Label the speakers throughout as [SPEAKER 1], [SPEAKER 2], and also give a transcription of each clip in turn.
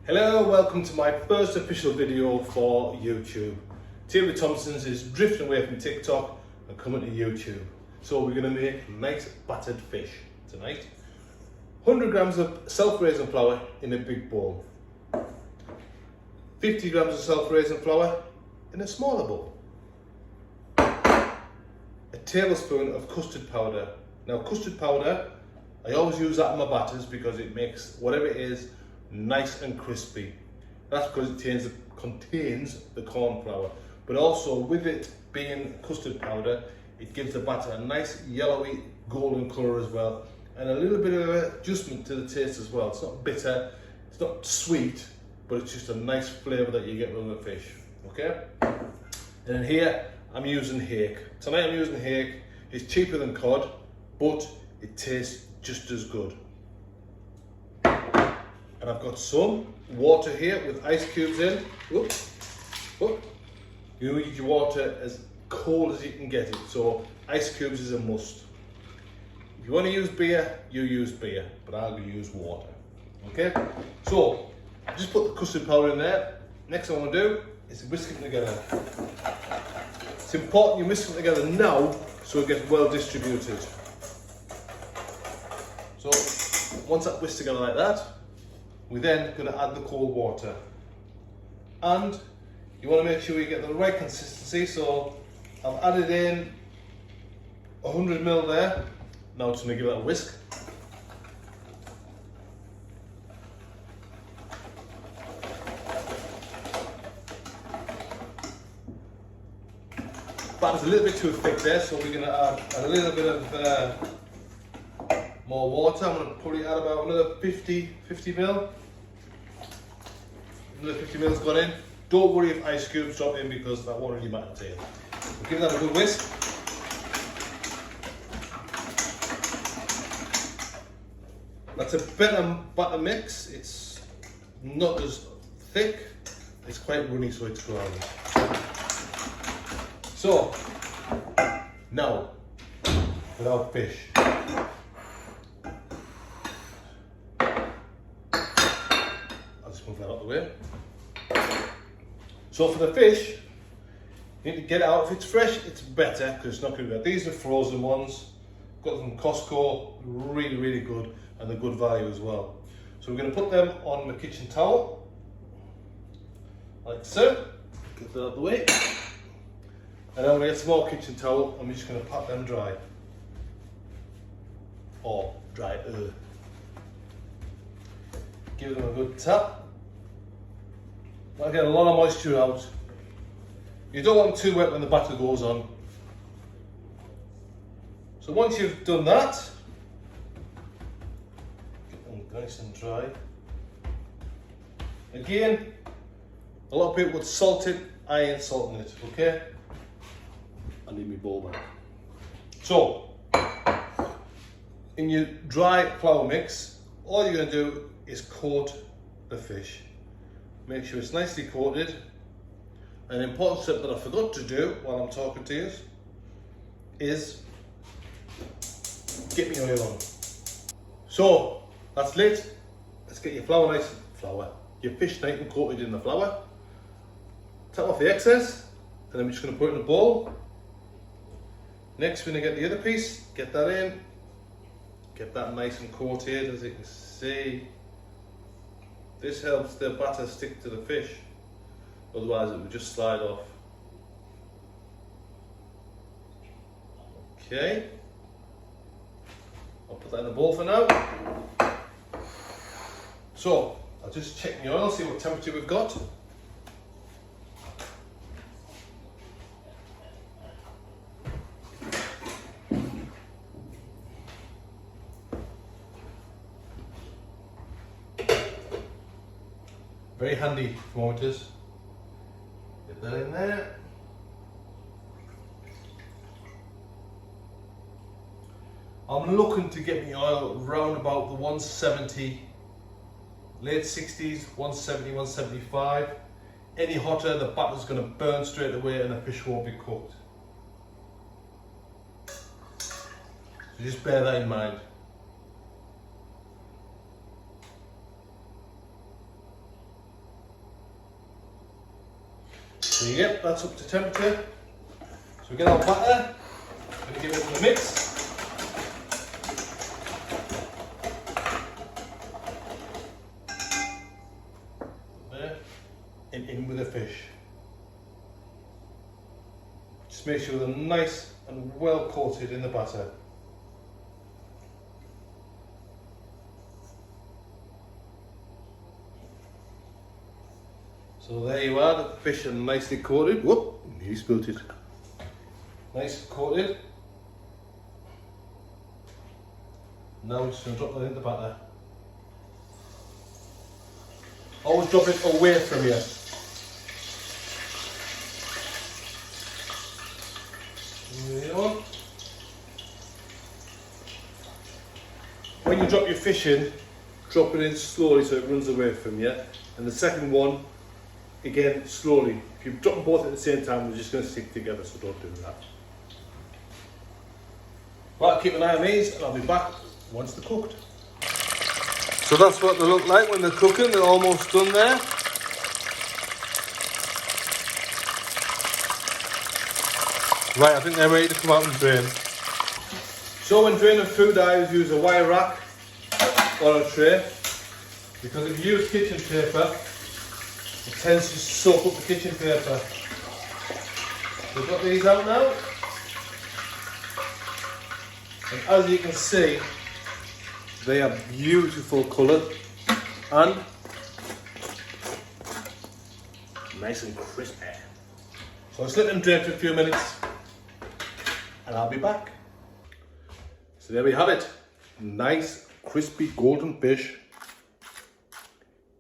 [SPEAKER 1] Hello, welcome to my first official video for YouTube. Taylor Thompson's is drifting away from TikTok and coming to YouTube. So we're going to make nice battered fish tonight. 100 grams of self-raising flour in a big bowl. 50 grams of self-raising flour in a smaller bowl. A tablespoon of custard powder. Now custard powder, I always use that in my batters because it makes whatever it is nice and crispy. That's because it contains the corn flour, but also with it being custard powder, it gives the batter a nice yellowy golden colour as well, and a little bit of adjustment to the taste as well. It's not bitter, it's not sweet, but it's just a nice flavour that you get with the fish. Okay? And then here I'm using Hake. Tonight I'm using Hake. It's cheaper than cod, but it tastes just as good. And I've got some water here with ice cubes in. Whoop, whoop. You need your water as cold as you can get it, so ice cubes is a must. If you want to use beer, you use beer, but I'll use water. Okay? So, I just put the custard powder in there. Next thing I want to do is whisk it together. It's important you whisk it together now so it gets well distributed. So, once that whisked together like that, we're then going to add the cold water, and you want to make sure you get the right consistency. So I've added in 100 ml there. Now it's going to give it a whisk. Batter's a little bit too thick there, so we're going to add a little bit of more water. I'm going to probably add about another 50 ml. Another 50 ml's gone in. Don't worry if ice cubes drop in because that won't really matter to you. We'll give that a good whisk. That's a better batter mix. It's not as thick. It's quite runny, so it's ground. So now with our fish. Move that out of the way. So for the fish, you need to get it out. If it's fresh, it's better because it's not going to be bad. These are frozen ones. Got them from Costco, really, really good, and they're good value as well. So we're going to put them on the kitchen towel, like so. Get that out of the way. And then we're going to get some more kitchen towel, and we're just going to pat them dry. Or dry. Give them a good tap. That'll get a lot of moisture out. You don't want them too wet when the batter goes on. So once you've done that, get them nice and dry. Again, a lot of people would salt it. I ain't salting it, okay? I need my bowl back. So, in your dry flour mix, all you're going to do is coat the fish. Make sure it's nicely coated. An important step that I forgot to do while I'm talking to you is get me oil on. So that's lit. Let's get your your fish nice and coated in the flour. Tap off the excess, and then we're just going to put it in a bowl. Next, we're going to get the other piece, get that in, get that nice and coated, as you can see. This helps the batter stick to the fish, otherwise it will just slide off. Okay, I'll put that in the bowl for now. So, I'll just check the oil, see what temperature we've got. Very handy thermometers. Get that in there. I'm looking to get my oil round about the 170, late 60s, 170, 175. Any hotter, the batter's going to burn straight away and the fish won't be cooked. So just bear that in mind. So yep, that's up to temperature. So we get our batter, and give it a mix. There, and in with the fish. Just make sure they're nice and well coated in the batter. So there you are, the fish are nicely coated. Whoop, you spilt it. Nice and coated. Now we're just going to drop that in the batter. Always drop it away from you. There you are. When you drop your fish in, drop it in slowly so it runs away from you. And the second one, again, slowly. If you drop them both at the same time, they're just going to stick together, so don't do that. Right, keep an eye on these, and I'll be back once they're cooked. So that's what they look like when they're cooking. They're almost done there. Right, I think they're ready to come out and drain. So when draining food, I always use a wire rack or a tray, because if you use kitchen paper, it tends to soak up the kitchen paper. We've got these out now, and as you can see, they are beautiful coloured and nice and crispy. So let's let them drain for a few minutes and I'll be back. So there we have it. Nice, crispy, golden fish.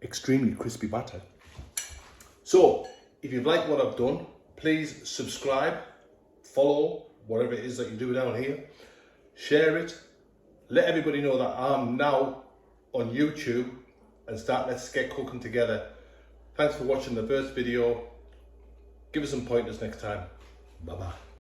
[SPEAKER 1] Extremely crispy batter. So, if you've liked what I've done, please subscribe, follow, whatever it is that you do down here. Share it. Let everybody know that I'm now on YouTube, and let's get cooking together. Thanks for watching the first video. Give us some pointers next time. Bye bye.